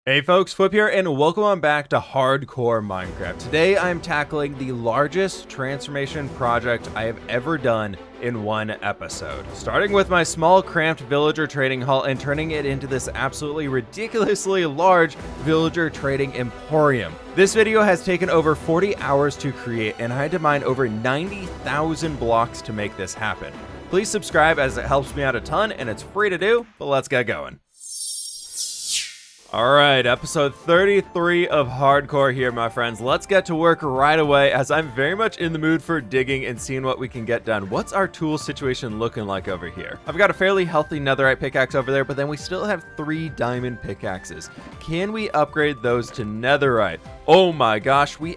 Hey folks, fWhip here, and welcome on back to Hardcore Minecraft. Today I'm tackling the largest transformation project I have ever done in one episode. Starting with my small cramped villager trading hall and turning it into this absolutely ridiculously large villager trading emporium. This video has taken over 40 hours to create, and I had to mine over 90,000 blocks to make this happen. Please subscribe as it helps me out a ton and it's free to do, but let's get going. Alright, episode 33 of Hardcore here, my friends. Let's get to work right away as I'm very much in the mood for digging and seeing what we can get done. What's our tool situation looking like over here? I've got a fairly healthy netherite pickaxe over there, but then we still have 3 diamond pickaxes. Can we upgrade those to netherite? Oh my gosh, we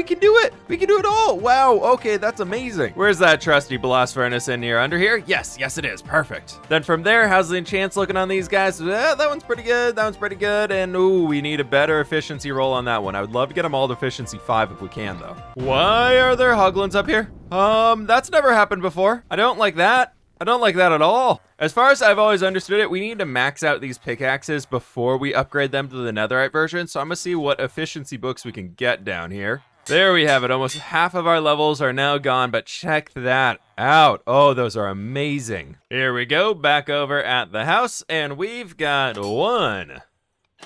can do it! We can do it all! Wow, okay, that's amazing. Where's that trusty blast furnace in here? Under here? Yes, it is. Perfect. Then from there, how's the enchants looking on these guys? That one's pretty good, that one's pretty good, and ooh, we need a better efficiency roll on that one. I would love to get them all to efficiency 5 if we can, though. Why are there hoglins up here? That's never happened before. I don't like that. I don't like that at all. As far as I've always understood it, we need to max out these pickaxes before we upgrade them to the netherite version, so I'm gonna see what efficiency books we can get down here. There we have it. Almost half of our levels are now gone, but check that out. Oh, those are amazing. Here we go, back over at the house, and we've got 1,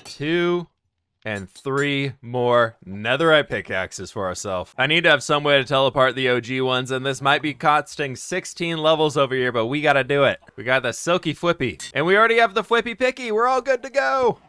2, and 3 more netherite pickaxes for ourselves. I need to have some way to tell apart the OG ones, and this might be costing 16 levels over here, but we gotta do it. We got the silky fWhippy, and we already have the fWhippy picky. We're all good to go.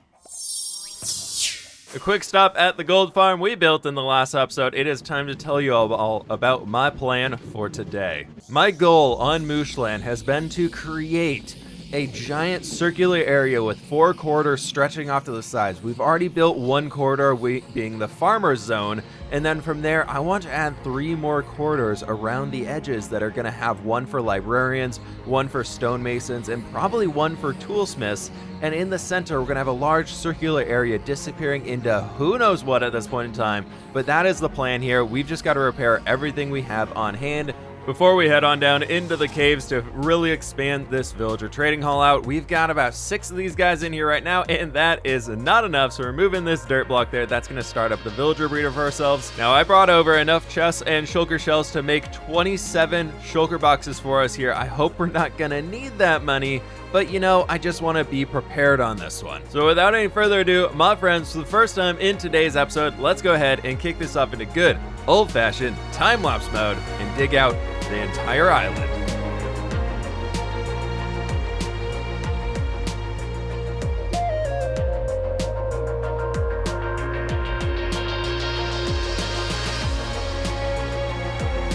A quick stop at the gold farm we built in the last episode. It is time to tell you all about my plan for today. My goal on Mooshland has been to create a giant circular area with 4 corridors stretching off to the sides. We've already built 1 corridor, being the farmer's zone, and then from there I want to add 3 more corridors around the edges that are going to have 1 for librarians, 1 for stonemasons, and probably 1 for toolsmiths. And in the center we're going to have a large circular area disappearing into who knows what at this point in time, but that is the plan here. We've just got to repair everything we have on hand before we head on down into the caves to really expand this villager trading hall out. We've got about 6 of these guys in here right now, and that is not enough, so we're moving this dirt block there. That's going to start up the villager breeder for ourselves. Now, I brought over enough chests and shulker shells to make 27 shulker boxes for us here. I hope we're not going to need that money, but you know, I just want to be prepared on this one. So without any further ado, my friends, for the first time in today's episode, let's go ahead and kick this off into good old-fashioned time-lapse mode and dig out the entire island.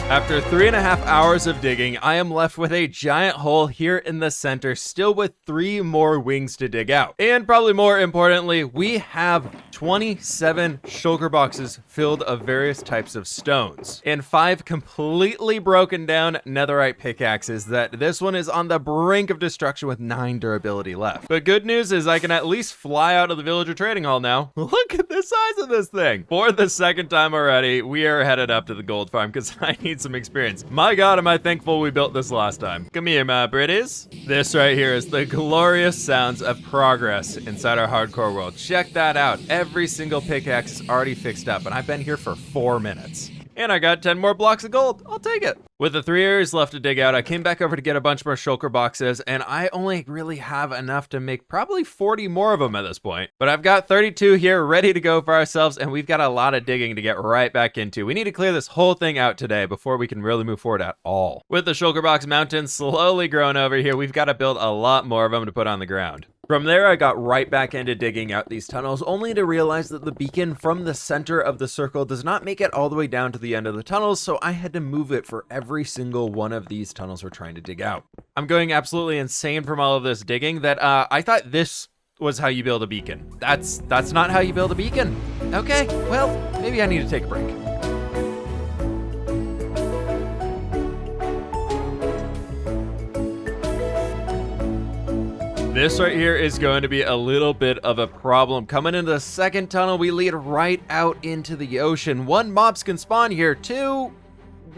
After 3.5 hours of digging, I am left with a giant hole here in the center, still with 3 more wings to dig out. And probably more importantly, we have 27 shulker boxes filled of various types of stones, and 5 completely broken down netherite pickaxes that this one is on the brink of destruction with 9 durability left. But good news is I can at least fly out of the villager trading hall now. Look at the size of this thing. For the 2nd time already, we are headed up to the gold farm because I need some experience. My God, am I thankful we built this last time. Come here, my Britties. This right here is the glorious sounds of progress inside our hardcore world. Check that out. Every single pickaxe is already fixed up, and I've been here for 4 minutes. And I got 10 more blocks of gold. I'll take it. With the 3 areas left to dig out, I came back over to get a bunch more shulker boxes, and I only really have enough to make probably 40 more of them at this point. But I've got 32 here ready to go for ourselves, and we've got a lot of digging to get right back into. We need to clear this whole thing out today before we can really move forward at all. With the shulker box mountain slowly growing over here, we've got to build a lot more of them to put on the ground. From there, I got right back into digging out these tunnels, only to realize that the beacon from the center of the circle does not make it all the way down to the end of the tunnels, so I had to move it for every single one of these tunnels we're trying to dig out. I'm going absolutely insane from all of this digging that I thought this was how you build a beacon. That's not how you build a beacon. Okay, well, maybe I need to take a break. This right here is going to be a little bit of a problem. Coming into the 2nd tunnel, we lead right out into the ocean. 1, mobs can spawn here. 2,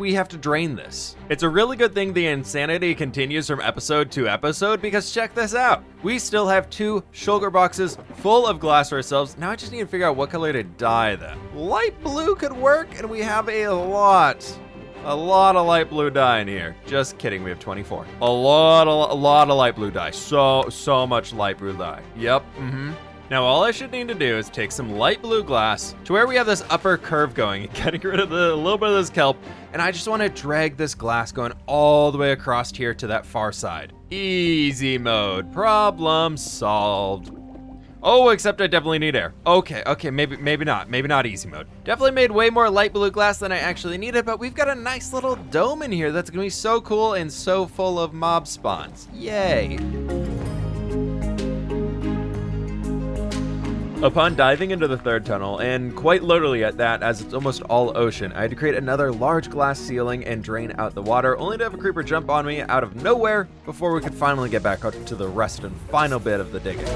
we have to drain this. It's a really good thing the insanity continues from episode to episode, because check this out. We still have 2 shulker boxes full of glass for ourselves. Now I just need to figure out what color to dye them. Light blue could work, and we have a lot of light blue dye in here. Just kidding, we have 24. A lot of light blue dye. So much light blue dye. Yep, Now all I should need to do is take some light blue glass to where we have this upper curve going, getting rid of a little bit of this kelp, and I just want to drag this glass going all the way across here to that far side. Easy mode, problem solved. Oh, except I definitely need air. Okay, maybe not easy mode. Definitely made way more light blue glass than I actually needed, but we've got a nice little dome in here that's gonna be so cool and so full of mob spawns. Yay. Upon diving into the 3rd tunnel, and quite literally at that, as it's almost all ocean, I had to create another large glass ceiling and drain out the water, only to have a creeper jump on me out of nowhere before we could finally get back up to the rest and final bit of the digging.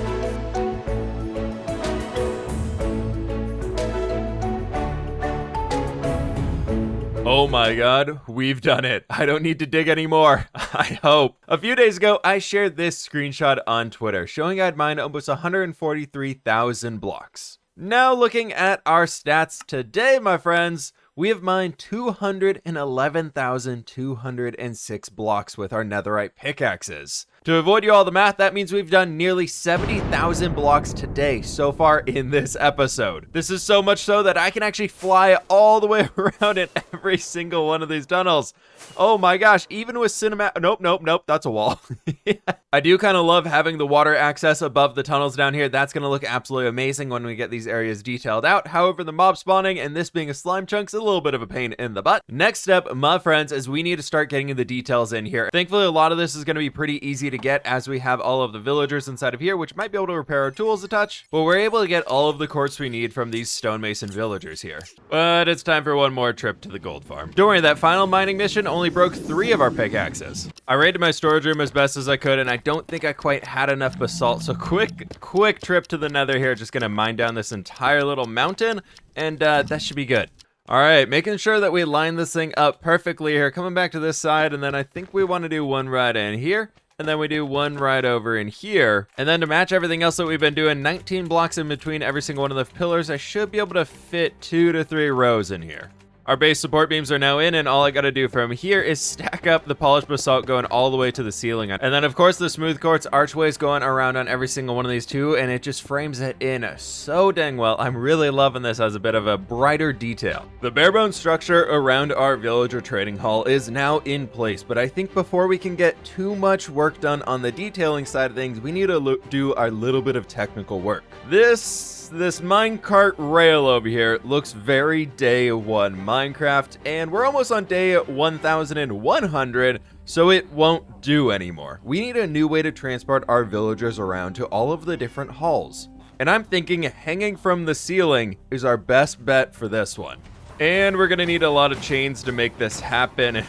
Oh my god, we've done it. I don't need to dig anymore. I hope. A few days ago, I shared this screenshot on Twitter, showing I'd mined almost 143,000 blocks. Now looking at our stats today, my friends, we have mined 211,206 blocks with our netherite pickaxes. To avoid you all the math, that means we've done nearly 70,000 blocks today so far in this episode. This is so much so that I can actually fly all the way around in every single one of these tunnels. Oh my gosh, even with cinematic, nope, that's a wall. I do kind of love having the water access above the tunnels down here. That's gonna look absolutely amazing when we get these areas detailed out. However, the mob spawning and this being a slime chunk's a little bit of a pain in the butt. Next step, my friends, is we need to start getting the details in here. Thankfully, a lot of this is gonna be pretty easy to get as we have all of the villagers inside of here, which might be able to repair our tools a touch, but we're able to get all of the quartz we need from these Stonemason villagers here. But it's time for one more trip to the gold farm. Don't worry, that final mining mission only broke 3 of our pickaxes. I raided my storage room as best as I could, and I don't think I quite had enough basalt, so quick trip to the nether here. Just gonna mine down this entire little mountain, and that should be good. All right, making sure that we line this thing up perfectly here. Coming back to this side, and then I think we want to do one right in here. And then we do one right over in here. And then to match everything else that we've been doing, 19 blocks in between every single one of the pillars, I should be able to fit 2 to 3 rows in here. Our base support beams are now in, and all I gotta do from here is stack up the polished basalt going all the way to the ceiling. And then of course the smooth quartz archways going around on every single one of these too, and it just frames it in so dang well. I'm really loving this as a bit of a brighter detail. The bare bones structure around our villager trading hall is now in place, but I think before we can get too much work done on the detailing side of things, we need to do a little bit of technical work. This minecart rail over here looks very day 1 Minecraft, and we're almost on day 1100, so it won't do anymore. We need a new way to transport our villagers around to all of the different halls. And I'm thinking hanging from the ceiling is our best bet for this one. And we're gonna need a lot of chains to make this happen.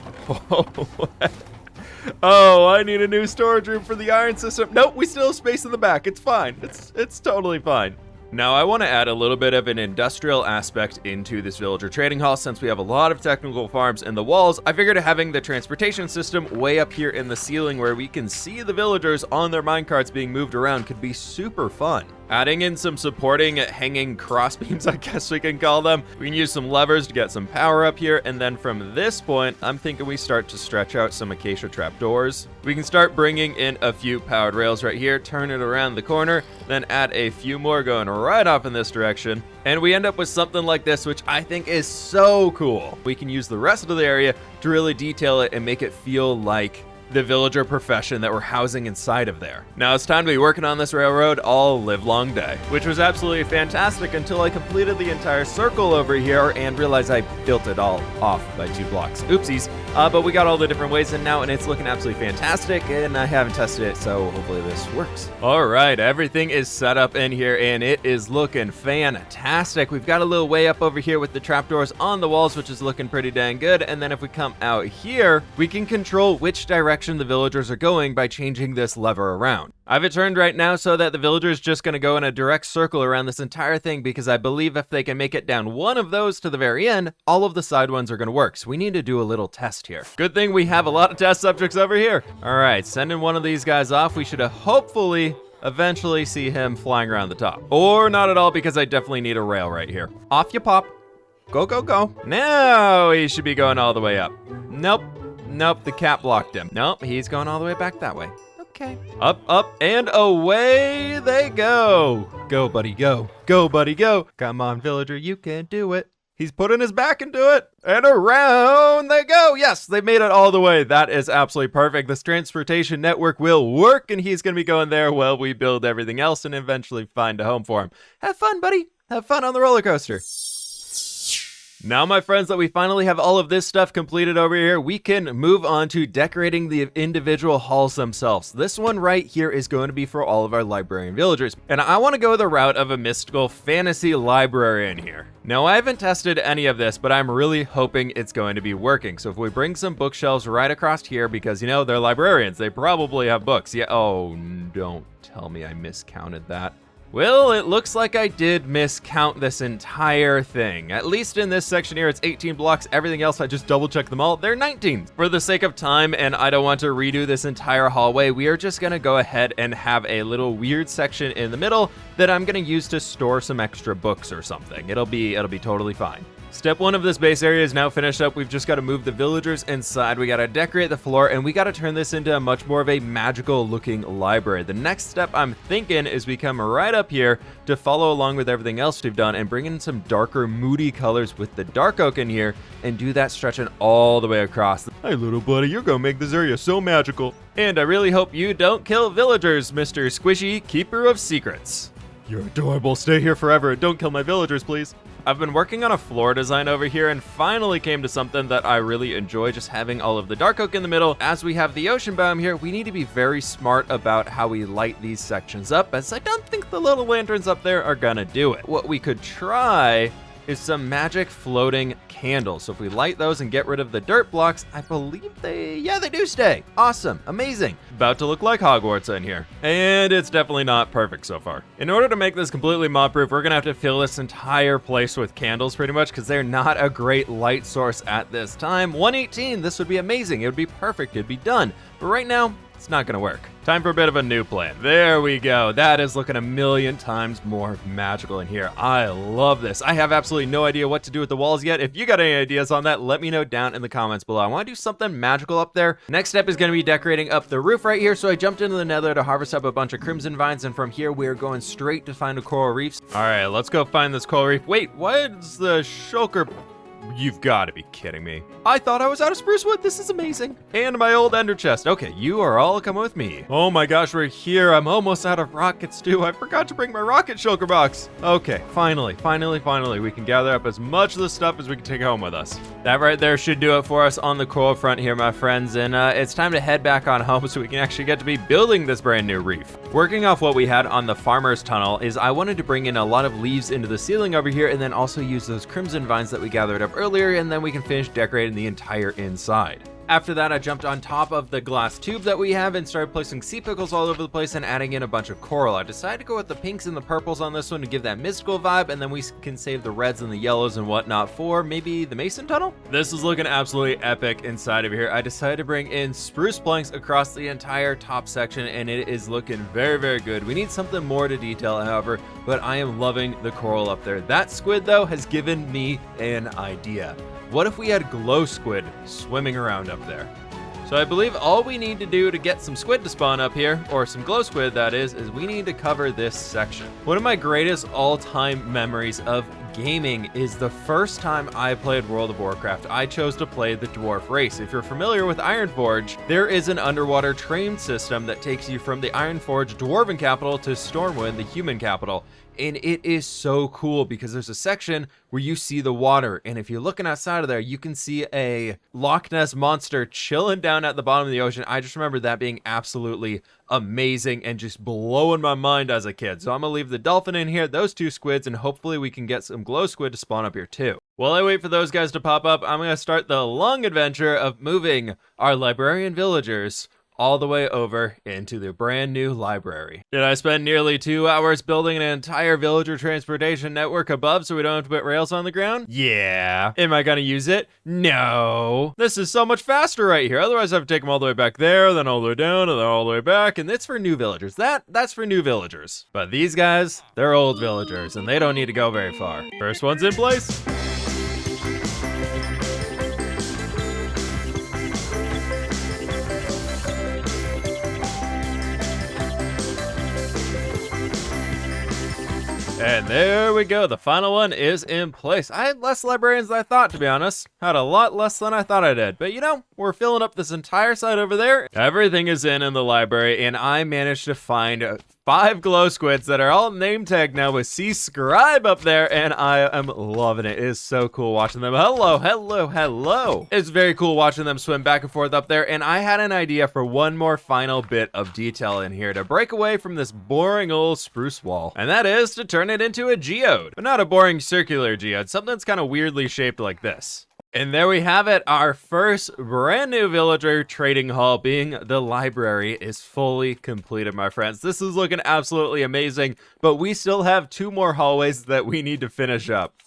Oh, I need a new storage room for the iron system. Nope, we still have space in the back. It's fine. It's totally fine. Now, I want to add a little bit of an industrial aspect into this villager trading hall. Since we have a lot of technical farms in the walls, I figured having the transportation system way up here in the ceiling where we can see the villagers on their minecarts being moved around could be super fun. Adding in some supporting hanging crossbeams, I guess we can call them. We can use some levers to get some power up here, and then from this point, I'm thinking we start to stretch out some acacia trapdoors. We can start bringing in a few powered rails right here, turn it around the corner, then add a few more going right off in this direction, and we end up with something like this, which I think is so cool. We can use the rest of the area to really detail it and make it feel like the villager profession that we're housing inside of there. Now it's time to be working on this railroad all live long day, which was absolutely fantastic until I completed the entire circle over here and realized I built it all off by 2 blocks. Oopsies. But we got all the different ways in now, and it's looking absolutely fantastic, and I haven't tested it, so hopefully this works. All right, everything is set up in here, and it is looking fantastic. We've got a little way up over here with the trapdoors on the walls, which is looking pretty dang good, and then if we come out here, we can control which direction direction the villagers are going by changing this lever around. I have it turned right now so that the villager is just going to go in a direct circle around this entire thing, because I believe if they can make it down one of those to the very end, all of the side ones are going to work. So we need to do a little test here. Good thing we have a lot of test subjects over here. All right, sending one of these guys off. We should hopefully eventually see him flying around the top. Or not at all, because I definitely need a rail right here. Off you pop. Go, go, go. Now he should be going all the way up. Nope. Nope, the cat blocked him. Nope, he's going all the way back that way. Okay. Up, up, and away they go. Go, buddy, go. Go, buddy, go. Come on, villager, you can do it. He's putting his back into it, and around they go. Yes, they made it all the way. That is absolutely perfect. This transportation network will work, and he's going to be going there while we build everything else and eventually find a home for him. Have fun, buddy. Have fun on the roller coaster. Now, my friends, that we finally have all of this stuff completed over here, we can move on to decorating the individual halls themselves. This one right here is going to be for all of our librarian villagers, and I want to go the route of a mystical fantasy librarian here. Now, I haven't tested any of this, but I'm really hoping it's going to be working. So if we bring some bookshelves right across here, because, you know, they're librarians, they probably have books. Yeah, oh, don't tell me I miscounted that. Well, it looks like I did miscount this entire thing. At least in this section here, it's 18 blocks. Everything else, I just double checked them all. They're 19. For the sake of time, and I don't want to redo this entire hallway, we are just gonna go ahead and have a little weird section in the middle that I'm gonna use to store some extra books or something. It'll be totally fine. Step one of this base area is now finished up. We've just got to move the villagers inside. We got to decorate the floor, and we got to turn this into a much more of a magical looking library. The next step I'm thinking is we come right up here to follow along with everything else we've done and bring in some darker, moody colors with the dark oak in here and do that stretching all the way across. Hey, little buddy, you're going to make this area so magical. And I really hope you don't kill villagers, Mr. Squishy, Keeper of Secrets. You're adorable. Stay here forever. Don't kill my villagers, please. I've been working on a floor design over here and finally came to something that I really enjoy, just having all of the dark oak in the middle. As we have the ocean biome here, we need to be very smart about how we light these sections up, as I don't think the little lanterns up there are gonna do it. What we could try is some magic floating candles. So if we light those and get rid of the dirt blocks, I believe they do stay. Awesome, amazing. About to look like Hogwarts in here. And it's definitely not perfect so far. In order to make this completely mob-proof, we're gonna have to fill this entire place with candles pretty much, because they're not a great light source at this time. 118, this would be amazing. It would be perfect, it'd be done. But right now, it's not gonna work. Time for a bit of a new plan. There we go. That is looking a million times more magical in here. I love this. I have absolutely no idea what to do with the walls yet. If you got any ideas on that, let me know down in the comments below. I want to do something magical up there. Next step is going to be decorating up the roof right here. So I jumped into the nether to harvest up a bunch of crimson vines, and from here we're going straight to find a coral reef. All right, let's go find this coral reef. Wait, what's the shulker? You've got to be kidding me. I thought I was out of spruce wood. This is amazing. And my old ender chest. Okay, you are all coming with me. Oh my gosh, we're here. I'm almost out of rockets too. I forgot to bring my rocket shulker box. Okay, finally, we can gather up as much of the stuff as we can take home with us. That right there should do it for us on the coral front here, my friends. And it's time to head back on home so we can actually get to be building this brand new reef. Working off what we had on the farmer's tunnel is I wanted to bring in a lot of leaves into the ceiling over here, and then also use those crimson vines that we gathered up earlier, and then we can finish decorating the entire inside. After that, I jumped on top of the glass tube that we have and started placing sea pickles all over the place and adding in a bunch of coral. I decided to go with the pinks and the purples on this one to give that mystical vibe, and then we can save the reds and the yellows and whatnot for maybe the mason tunnel? This is looking absolutely epic inside of here. I decided to bring in spruce planks across the entire top section, and it is looking very, very good. We need something more to detail, however, but I am loving the coral up there. That squid, though, has given me an idea. What if we had glow squid swimming around up there? So I believe all we need to do to get some squid to spawn up here, or some glow squid that is we need to cover this section. One of my greatest all-time memories of gaming is the first time I played World of Warcraft. I chose to play the dwarf race. If you're familiar with Ironforge, there is an underwater train system that takes you from the Ironforge dwarven capital to Stormwind, the human capital. And it is so cool because there's a section where you see the water, and if you're looking outside of there, you can see a Loch Ness monster chilling down at the bottom of the ocean. I just remember that being absolutely amazing and just blowing my mind as a kid. So I'm gonna leave the dolphin in here, those two squids, and hopefully we can get some glow squid to spawn up here too. While I wait for those guys to pop up, I'm going to start the long adventure of moving our librarian villagers all the way over into the brand new library. Did I spend nearly 2 hours building an entire villager transportation network above so we don't have to put rails on the ground? Yeah. Am I gonna use it? No. This is so much faster right here. Otherwise I have to take them all the way back there, then all the way down, and then all the way back, and it's for new villagers. That's for new villagers. But these guys, they're old villagers, and they don't need to go very far. First one's in place. And there we go, the final one is in place. I had less librarians than I thought, to be honest. Had a lot less than I thought I did. But you know, we're filling up this entire side over there. Everything is in the library, and I managed to find 5 glow squids that are all name tagged now with C Scribe up there, and I am loving it. It is so cool watching them. Hello, hello, hello. It's very cool watching them swim back and forth up there, and I had an idea for one more final bit of detail in here to break away from this boring old spruce wall, and that is to turn it into a geode. But not a boring circular geode, something that's kind of weirdly shaped like this. And there we have it, our first brand new villager trading hall, being the library, is fully completed, my friends. This is looking absolutely amazing, but we still have 2 more hallways that we need to finish up.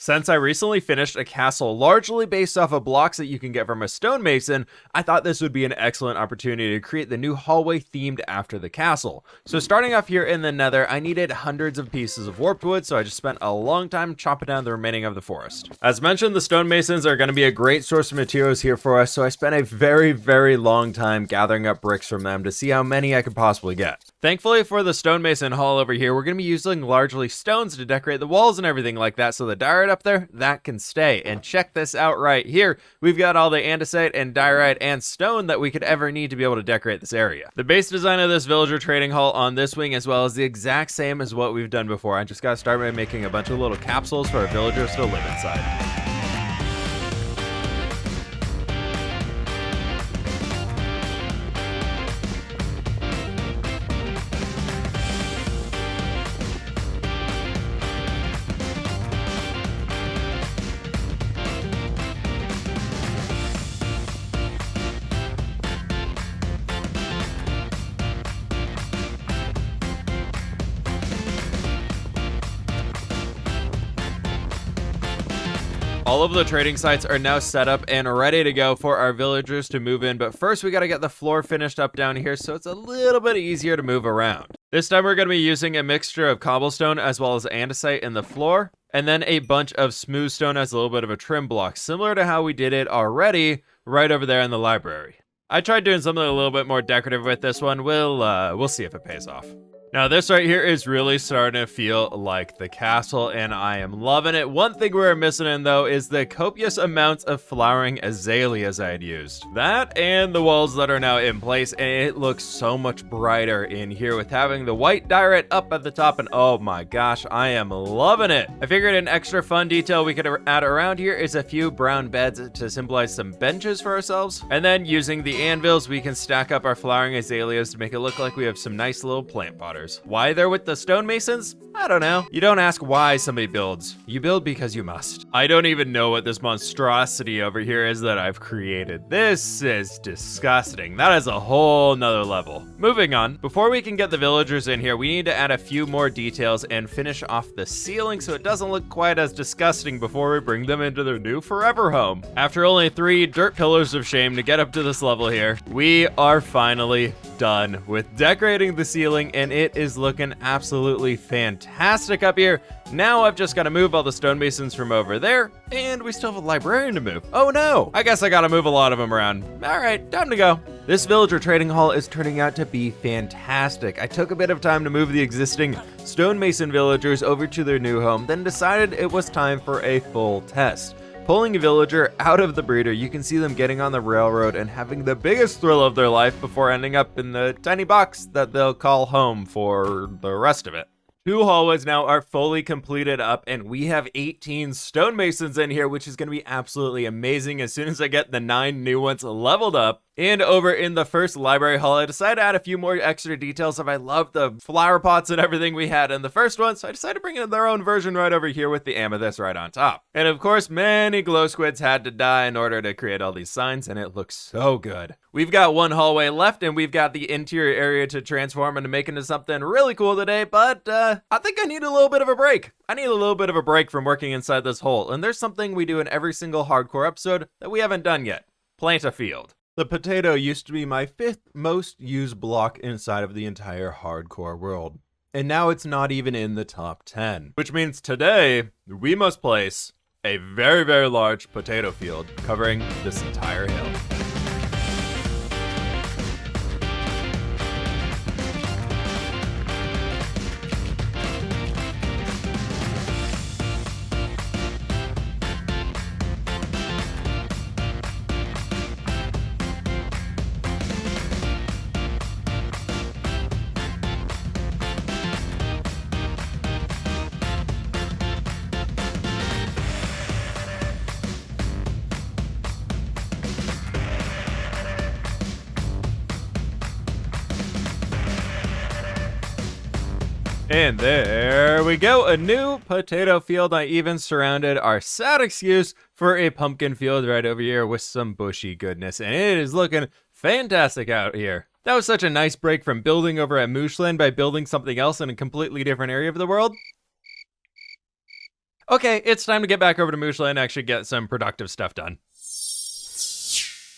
Since I recently finished a castle largely based off of blocks that you can get from a stonemason, I thought this would be an excellent opportunity to create the new hallway themed after the castle. So starting off here in the nether, I needed hundreds of pieces of warped wood, so I just spent a long time chopping down the remaining of the forest. As mentioned, the stonemasons are going to be a great source of materials here for us, so I spent a very, very long time gathering up bricks from them to see how many I could possibly get. Thankfully for the stonemason hall over here, we're going to be using largely stones to decorate the walls and everything like that, so the diorite up there, that can stay. And check this out right here. We've got all the andesite and diorite and stone that we could ever need to be able to decorate this area. The base design of this villager trading hall on this wing as well is the exact same as what we've done before. I just got to start by making a bunch of little capsules for our villagers to live inside. All of the trading sites are now set up and ready to go for our villagers to move in, but first we got to get the floor finished up down here so it's a little bit easier to move around. This time we're going to be using a mixture of cobblestone as well as andesite in the floor, and then a bunch of smooth stone as a little bit of a trim block, similar to how we did it already right over there in the library. I tried doing something a little bit more decorative with this one. We'll see if it pays off. Now this right here is really starting to feel like the castle, and I am loving it. One thing we're missing in though is the copious amounts of flowering azaleas I had used. That and the walls that are now in place, and it looks so much brighter in here with having the white diorite up at the top, and oh my gosh, I am loving it. I figured an extra fun detail we could add around here is a few brown beds to symbolize some benches for ourselves, and then using the anvils we can stack up our flowering azaleas to make it look like we have some nice little plant potters. Why they're with the stonemasons? I don't know. You don't ask why somebody builds. You build because you must. I don't even know what this monstrosity over here is that I've created. This is disgusting. That is a whole nother level. Moving on, before we can get the villagers in here, we need to add a few more details and finish off the ceiling so it doesn't look quite as disgusting before we bring them into their new forever home. After only 3 dirt pillars of shame to get up to this level here, we are finally done with decorating the ceiling, and it is looking absolutely fantastic up here. Now I've just got to move all the stonemasons from over there, and we still have a librarian to move. Oh no, I guess I got to move a lot of them around. All right, time to go. This villager trading hall is turning out to be fantastic. I took a bit of time to move the existing stonemason villagers over to their new home, then decided it was time for a full test. Pulling a villager out of the breeder, you can see them getting on the railroad and having the biggest thrill of their life before ending up in the tiny box that they'll call home for the rest of it. 2 hallways now are fully completed up, and we have 18 stonemasons in here, which is going to be absolutely amazing as soon as I get the 9 new ones leveled up. And over in the first library hall, I decided to add a few more extra details. I love the flower pots and everything we had in the first one, so I decided to bring in their own version right over here with the amethyst right on top. And of course, many glow squids had to die in order to create all these signs, and it looks so good. We've got one hallway left, and we've got the interior area to transform and to make into something really cool today, but I think I need a little bit of a break. I need a little bit of a break from working inside this hole, and there's something we do in every single hardcore episode that we haven't done yet. Plant a field. The potato used to be my 5th most used block inside of the entire hardcore world. And now it's not even in the top 10. Which means today, we must place a very, very large potato field covering this entire hill. And there we go, a new potato field. I even surrounded our sad excuse for a pumpkin field right over here with some bushy goodness, and it is looking fantastic out here. That was such a nice break from building over at Mooshland by building something else in a completely different area of the world. Okay, it's time to get back over to Mooshland and actually get some productive stuff done.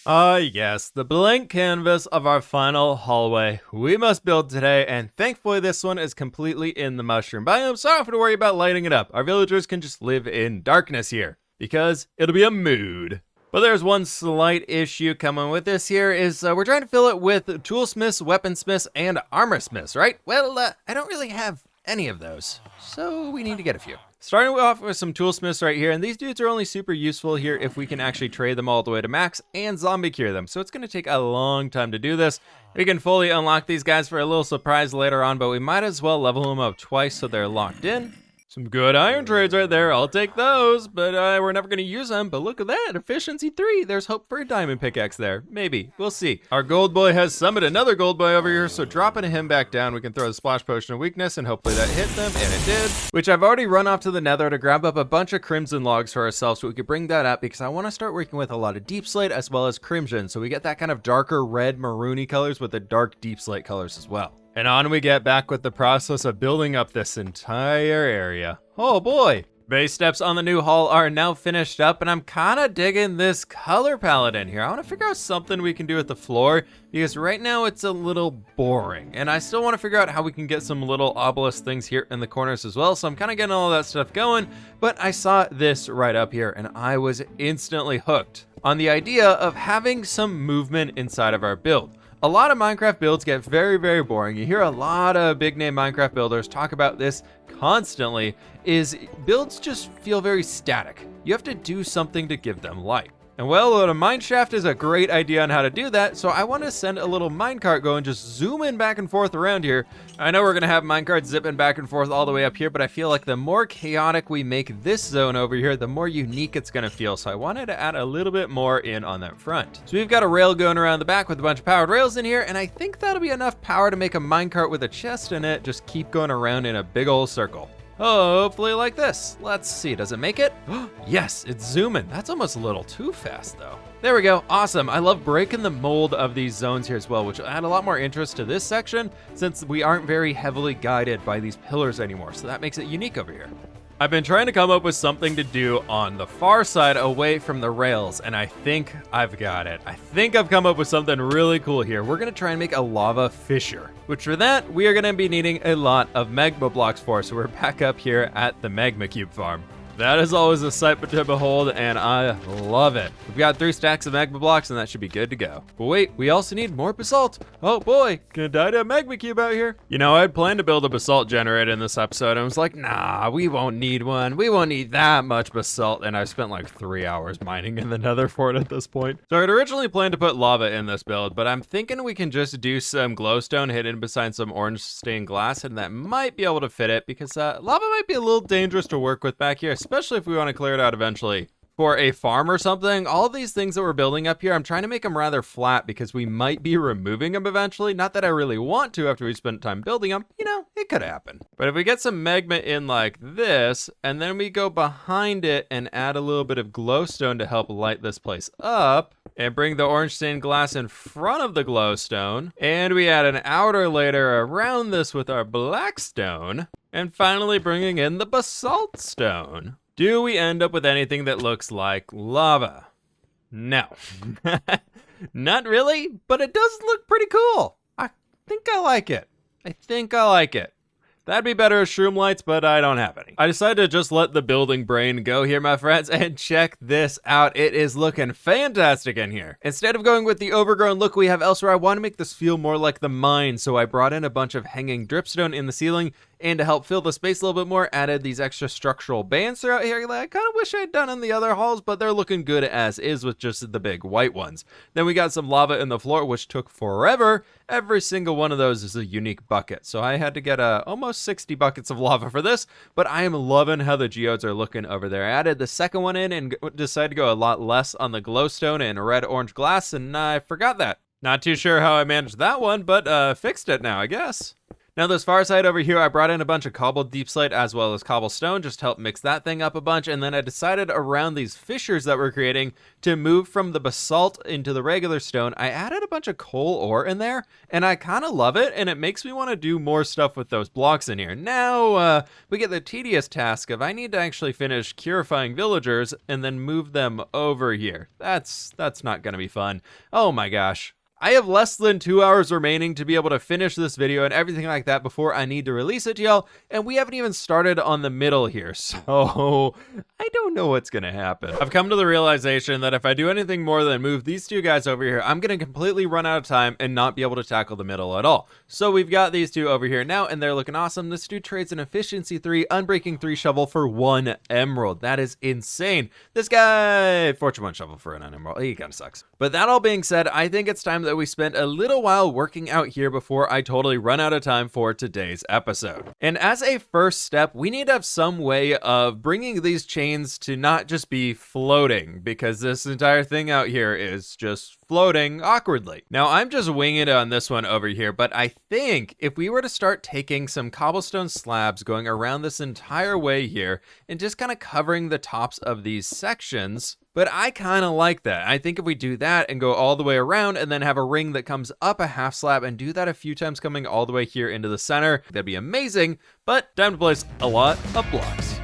Yes, the blank canvas of our final hallway we must build today, and thankfully this one is completely in the mushroom biome, so I don't have to worry about lighting it up. Our villagers can just live in darkness here, because it'll be a mood. But there's one slight issue coming with this here, is we're trying to fill it with toolsmiths, weaponsmiths, and armorsmiths, right? Well, I don't really have any of those, so we need to get a few. Starting off with some toolsmiths right here, and these dudes are only super useful here if we can actually trade them all the way to max and zombie cure them. So it's going to take a long time to do this. We can fully unlock these guys for a little surprise later on, but we might as well level them up twice so they're locked in. Some good iron trades right there, I'll take those, but we're never gonna use them. But look at that, efficiency 3. There's hope for a diamond pickaxe there. Maybe, we'll see. Our gold boy has summoned another gold boy over here, so dropping him back down, we can throw the splash potion of weakness, and hopefully that hit them, and it did. Which I've already run off to the nether to grab up a bunch of crimson logs for ourselves, so we could bring that up, because I wanna start working with a lot of deep slate as well as crimson, so we get that kind of darker red maroony colors with the dark deep slate colors as well. And on we get back with the process of building up this entire area. Oh boy! Base steps on the new hall are now finished up, and I'm kinda digging this color palette in here. I wanna figure out something we can do with the floor, because right now it's a little boring. And I still wanna figure out how we can get some little obelisk things here in the corners as well, so I'm kinda getting all that stuff going. But I saw this right up here, and I was instantly hooked on the idea of having some movement inside of our build. A lot of Minecraft builds get very, very boring. You hear a lot of big name Minecraft builders talk about this constantly, is builds just feel very static. You have to do something to give them life. And well, a mineshaft is a great idea on how to do that, so I want to send a little minecart going, just zooming back and forth around here. I know we're going to have minecarts zipping back and forth all the way up here, but I feel like the more chaotic we make this zone over here, the more unique it's going to feel, so I wanted to add a little bit more in on that front. So we've got a rail going around the back with a bunch of powered rails in here, and I think that'll be enough power to make a minecart with a chest in it, just keep going around in a big old circle. Hopefully like this. Let's see, does it make it? Yes, it's zooming. That's almost a little too fast though. There we go, awesome. I love breaking the mold of these zones here as well, which will add a lot more interest to this section since we aren't very heavily guided by these pillars anymore, so that makes it unique over here. I've been trying to come up with something to do on the far side away from the rails, and I think I've got it. I think I've come up with something really cool here. We're gonna try and make a lava fissure, which for that, we are gonna be needing a lot of magma blocks for, so we're back up here at the magma cube farm. That is always a sight to behold, and I love it. We've got 3 stacks of magma blocks, and that should be good to go. But wait, we also need more basalt. Oh boy, gonna die to a magma cube out here. You know, I had planned to build a basalt generator in this episode, and I was like, nah, we won't need one. We won't need that much basalt, and I spent like 3 hours mining in the nether for it at this point. So I had originally planned to put lava in this build, but I'm thinking we can just do some glowstone hidden beside some orange stained glass, and that might be able to fit it, because lava might be a little dangerous to work with back here, especially if we want to clear it out eventually for a farm or something. All of these things that we're building up here, I'm trying to make them rather flat because we might be removing them eventually. Not that I really want to after we spend time building them. You know, it could happen. But if we get some magma in like this, and then we go behind it and add a little bit of glowstone to help light this place up, and bring the orange stained glass in front of the glowstone, and we add an outer layer around this with our black stone, and finally bringing in the basalt stone. Do we end up with anything that looks like lava? No. Not really, but it does look pretty cool. I think I like it. That'd be better as shroom lights, but I don't have any. I decided to just let the building brain go here, my friends, and check this out. It is looking fantastic in here. Instead of going with the overgrown look we have elsewhere, I want to make this feel more like the mine, so I brought in a bunch of hanging dripstone in the ceiling, and to help fill the space a little bit more, added these extra structural bands throughout here that I kind of wish I had done in the other halls, but they're looking good as is with just the big white ones. Then we got some lava in the floor, which took forever. Every single one of those is a unique bucket, so I had to get almost 60 buckets of lava for this, but I am loving how the geodes are looking over there. I added the second one in and decided to go a lot less on the glowstone and red-orange glass, and I forgot that. Not too sure how I managed that one, but fixed it now, I guess. Now this far side over here, I brought in a bunch of cobbled deep slate as well as cobblestone, just to help mix that thing up a bunch, and then I decided around these fissures that we're creating to move from the basalt into the regular stone. I added a bunch of coal ore in there, and I kind of love it, and it makes me want to do more stuff with those blocks in here. Now, we get the tedious task of I need to actually finish purifying villagers and then move them over here. That's not gonna be fun. Oh my gosh. I have less than 2 hours remaining to be able to finish this video and everything like that before I need to release it to y'all, and we haven't even started on the middle here, so I don't know what's gonna happen. I've come to the realization that if I do anything more than move these two guys over here, I'm gonna completely run out of time and not be able to tackle the middle at all. So we've got these two over here now, and they're looking awesome. This dude trades an efficiency 3, unbreaking 3 shovel for 1 emerald. That is insane. This guy, fortune 1 shovel for an emerald. He kind of sucks. But that all being said, I think it's time that we spent a little while working out here before I totally run out of time for today's episode. And as a first step, we need to have some way of bringing these chains to not just be floating, because this entire thing out here is just floating awkwardly. Now I'm just winging it on this one over here, but I think if we were to start taking some cobblestone slabs going around this entire way here and just kind of covering the tops of these sections, but I kind of like that. I think if we do that and go all the way around and then have a ring that comes up a half slab and do that a few times coming all the way here into the center, that'd be amazing, but time to place a lot of blocks.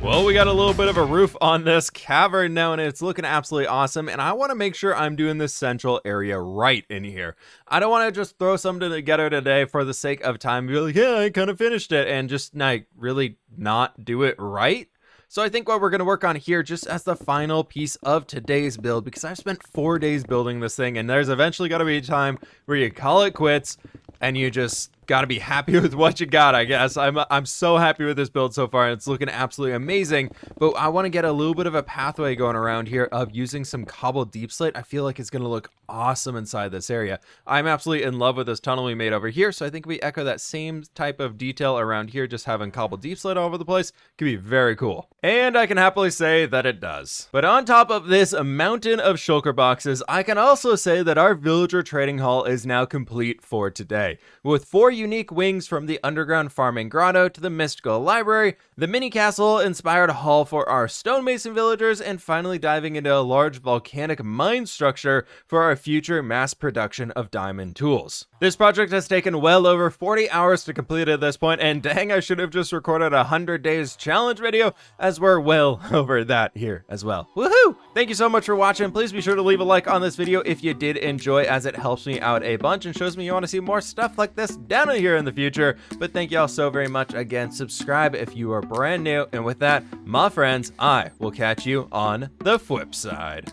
Well, we got a little bit of a roof on this cavern now, and it's looking absolutely awesome, and I want to make sure I'm doing this central area right in here. I don't want to just throw something together today for the sake of time, be like, yeah, I kind of finished it, and just like really not do it right. So I think what we're going to work on here just as the final piece of today's build, because I've spent 4 days building this thing, and there's eventually got to be a time where you call it quits and you just got to be happy with what you got, I guess. I'm so happy with this build so far, and it's looking absolutely amazing, but I want to get a little bit of a pathway going around here of using some cobbled deep slate. I feel like it's going to look awesome inside this area. I'm absolutely in love with this tunnel we made over here, so I think we echo that same type of detail around here, just having cobbled deep slate all over the place. Could be very cool. And I can happily say that it does. But on top of this mountain of shulker boxes, I can also say that our villager trading hall is now complete for today, with 4 unique wings from the underground farming grotto to the mystical library, the mini castle inspired hall for our stonemason villagers, and finally diving into a large volcanic mine structure for our future mass production of diamond tools. This project has taken well over 40 hours to complete at this point, and dang, I should have just recorded a 100 days challenge video, as we're well over that here as well. Woohoo! Thank you so much for watching. Please be sure to leave a like on this video if you did enjoy, as it helps me out a bunch and shows me you want to see more stuff like this down here in the future. But thank you all so very much again. Subscribe if you are brand new, and with that, my friends, I will catch you on the fWhip side.